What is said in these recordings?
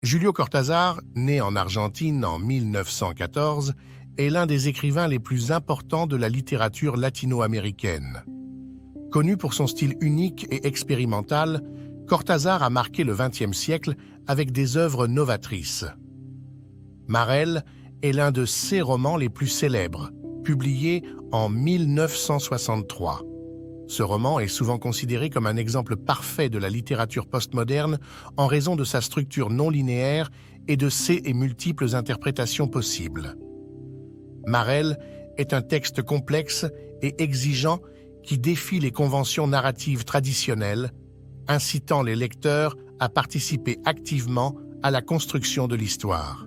Julio Cortázar, né en Argentine en 1914, est l'un des écrivains les plus importants de la littérature latino-américaine. Connu pour son style unique et expérimental, Cortázar a marqué le XXe siècle avec des œuvres novatrices. Marel est l'un de ses romans les plus célèbres, publié en 1963. Ce roman est souvent considéré comme un exemple parfait de la littérature postmoderne en raison de sa structure non linéaire et de ses et multiples interprétations possibles. Marel est un texte complexe et exigeant qui défie les conventions narratives traditionnelles, incitant les lecteurs à participer activement à la construction de l'histoire.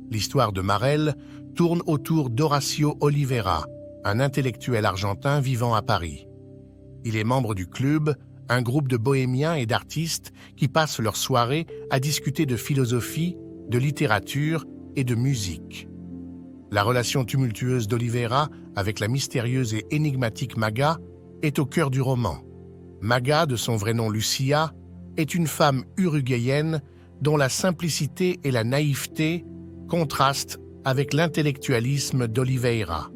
L'histoire de Marel tourne autour d'Horacio Olivera, un intellectuel argentin vivant à Paris. Il est membre du Club, un groupe de bohémiens et d'artistes qui passent leurs soirées à discuter de philosophie, de littérature et de musique. La relation tumultueuse d'Olivera avec la mystérieuse et énigmatique Maga est au cœur du roman. Maga, de son vrai nom Lucia, est une femme uruguayenne dont la simplicité et la naïveté contrastent avec l'intellectualisme d'Oliveira.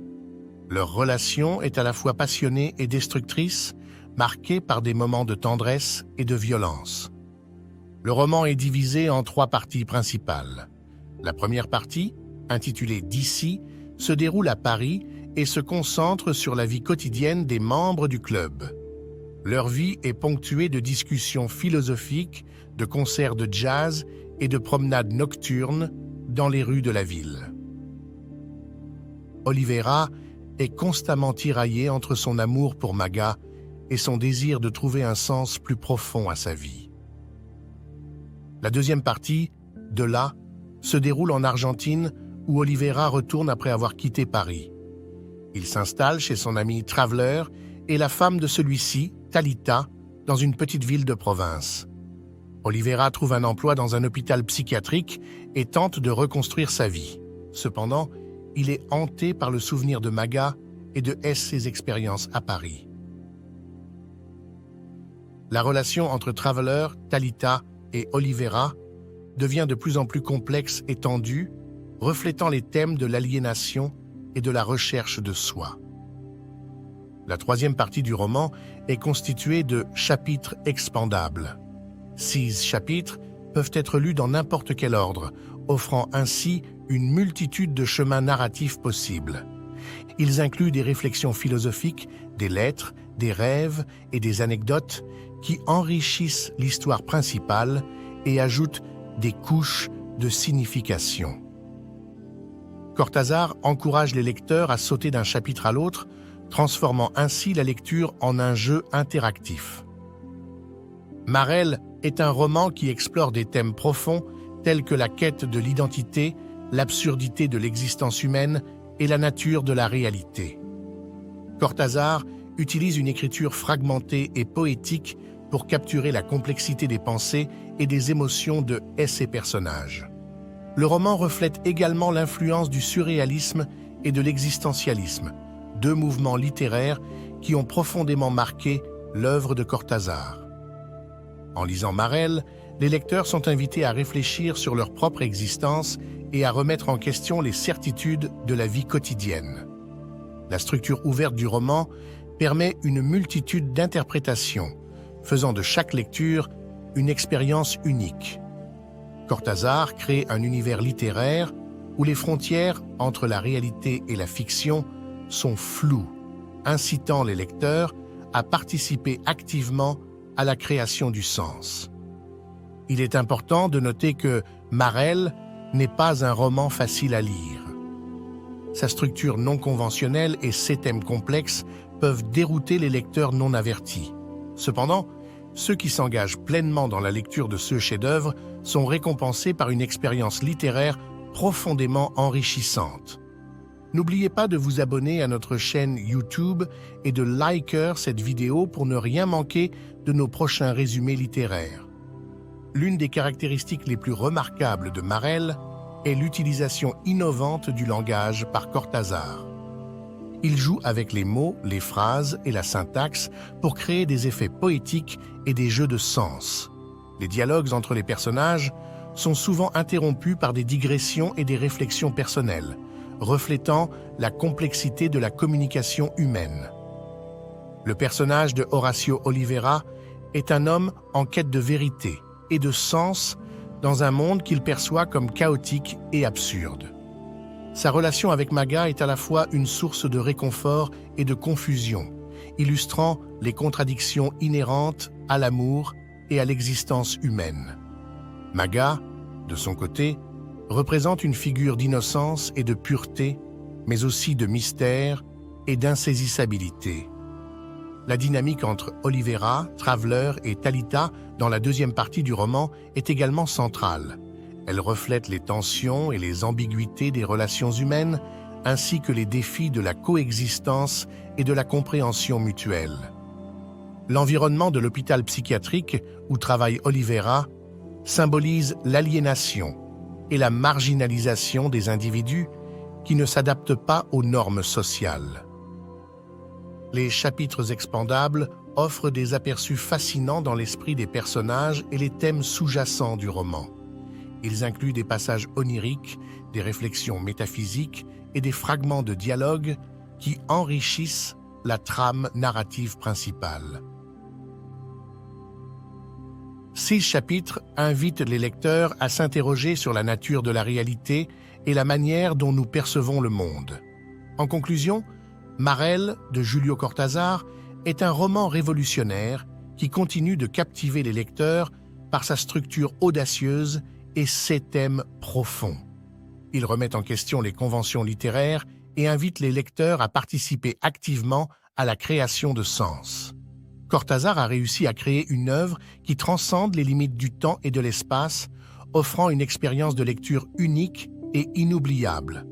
Leur relation est à la fois passionnée et destructrice, marquée par des moments de tendresse et de violence. Le roman est divisé en 3 parties principales. La première partie, intitulée D'ici, se déroule à Paris et se concentre sur la vie quotidienne des membres du club. Leur vie est ponctuée de discussions philosophiques, de concerts de jazz et de promenades nocturnes dans les rues de la ville. Olivera est constamment tiraillé entre son amour pour Maga et son désir de trouver un sens plus profond à sa vie. La deuxième partie, de là, se déroule en Argentine où Olivera retourne après avoir quitté Paris. Il s'installe chez son ami Traveler et la femme de celui-ci, Talita, dans une petite ville de province. Olivera trouve un emploi dans un hôpital psychiatrique et tente de reconstruire sa vie. Cependant, il est hanté par le souvenir de Maga et de ses expériences à Paris. La relation entre Traveler, Talita et Olivera devient de plus en plus complexe et tendue, reflétant les thèmes de l'aliénation et de la recherche de soi. La troisième partie du roman est constituée de chapitres expandables. 6 chapitres peuvent être lus dans n'importe quel ordre, offrant ainsi une multitude de chemins narratifs possibles. Ils incluent des réflexions philosophiques, des lettres, des rêves et des anecdotes qui enrichissent l'histoire principale et ajoutent des couches de signification. Cortázar encourage les lecteurs à sauter d'un chapitre à l'autre, transformant ainsi la lecture en un jeu interactif. Marel est un roman qui explore des thèmes profonds tels que la quête de l'identité, l'absurdité de l'existence humaine et la nature de la réalité. Cortázar utilise une écriture fragmentée et poétique pour capturer la complexité des pensées et des émotions de ses personnages. Le roman reflète également l'influence du surréalisme et de l'existentialisme, 2 mouvements littéraires qui ont profondément marqué l'œuvre de Cortázar. En lisant Marel, les lecteurs sont invités à réfléchir sur leur propre existence et à remettre en question les certitudes de la vie quotidienne. La structure ouverte du roman permet une multitude d'interprétations, faisant de chaque lecture une expérience unique. Cortázar crée un univers littéraire où les frontières entre la réalité et la fiction sont floues, incitant les lecteurs à participer activement à la création du sens. Il est important de noter que Marel n'est pas un roman facile à lire. Sa structure non conventionnelle et ses thèmes complexes peuvent dérouter les lecteurs non avertis. Cependant, ceux qui s'engagent pleinement dans la lecture de ce chef-d'œuvre sont récompensés par une expérience littéraire profondément enrichissante. N'oubliez pas de vous abonner à notre chaîne YouTube et de liker cette vidéo pour ne rien manquer de nos prochains résumés littéraires. L'une des caractéristiques les plus remarquables de Marel est l'utilisation innovante du langage par Cortázar. Il joue avec les mots, les phrases et la syntaxe pour créer des effets poétiques et des jeux de sens. Les dialogues entre les personnages sont souvent interrompus par des digressions et des réflexions personnelles, reflétant la complexité de la communication humaine. Le personnage de Horacio Oliveira est un homme en quête de vérité et de sens dans un monde qu'il perçoit comme chaotique et absurde. Sa relation avec Maga est à la fois une source de réconfort et de confusion, illustrant les contradictions inhérentes à l'amour et à l'existence humaine. Maga, de son côté, représente une figure d'innocence et de pureté, mais aussi de mystère et d'insaisissabilité. La dynamique entre Oliveira, Traveler et Talita dans la deuxième partie du roman est également centrale. Elle reflète les tensions et les ambiguïtés des relations humaines, ainsi que les défis de la coexistence et de la compréhension mutuelle. L'environnement de l'hôpital psychiatrique où travaille Oliveira symbolise l'aliénation et la marginalisation des individus qui ne s'adaptent pas aux normes sociales. Les chapitres expandables offrent des aperçus fascinants dans l'esprit des personnages et les thèmes sous-jacents du roman. Ils incluent des passages oniriques, des réflexions métaphysiques et des fragments de dialogue qui enrichissent la trame narrative principale. Ces chapitres invitent les lecteurs à s'interroger sur la nature de la réalité et la manière dont nous percevons le monde. En conclusion, Marel, de Julio Cortázar, est un roman révolutionnaire qui continue de captiver les lecteurs par sa structure audacieuse et ses thèmes profonds. Il remet en question les conventions littéraires et invite les lecteurs à participer activement à la création de sens. Cortázar a réussi à créer une œuvre qui transcende les limites du temps et de l'espace, offrant une expérience de lecture unique et inoubliable.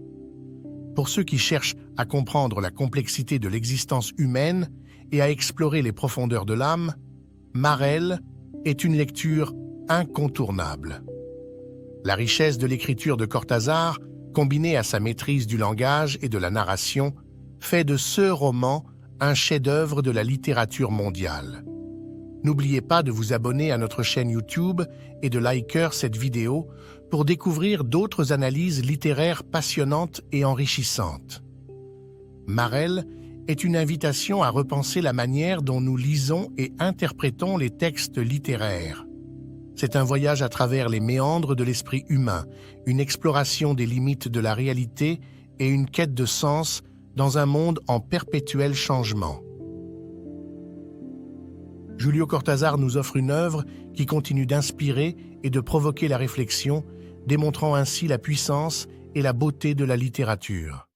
Pour ceux qui cherchent à comprendre la complexité de l'existence humaine et à explorer les profondeurs de l'âme, Marel est une lecture incontournable. La richesse de l'écriture de Cortázar, combinée à sa maîtrise du langage et de la narration, fait de ce roman un chef-d'œuvre de la littérature mondiale. N'oubliez pas de vous abonner à notre chaîne YouTube et de liker cette vidéo pour découvrir d'autres analyses littéraires passionnantes et enrichissantes. Marel est une invitation à repenser la manière dont nous lisons et interprétons les textes littéraires. C'est un voyage à travers les méandres de l'esprit humain, une exploration des limites de la réalité et une quête de sens dans un monde en perpétuel changement. Julio Cortázar nous offre une œuvre qui continue d'inspirer et de provoquer la réflexion, démontrant ainsi la puissance et la beauté de la littérature.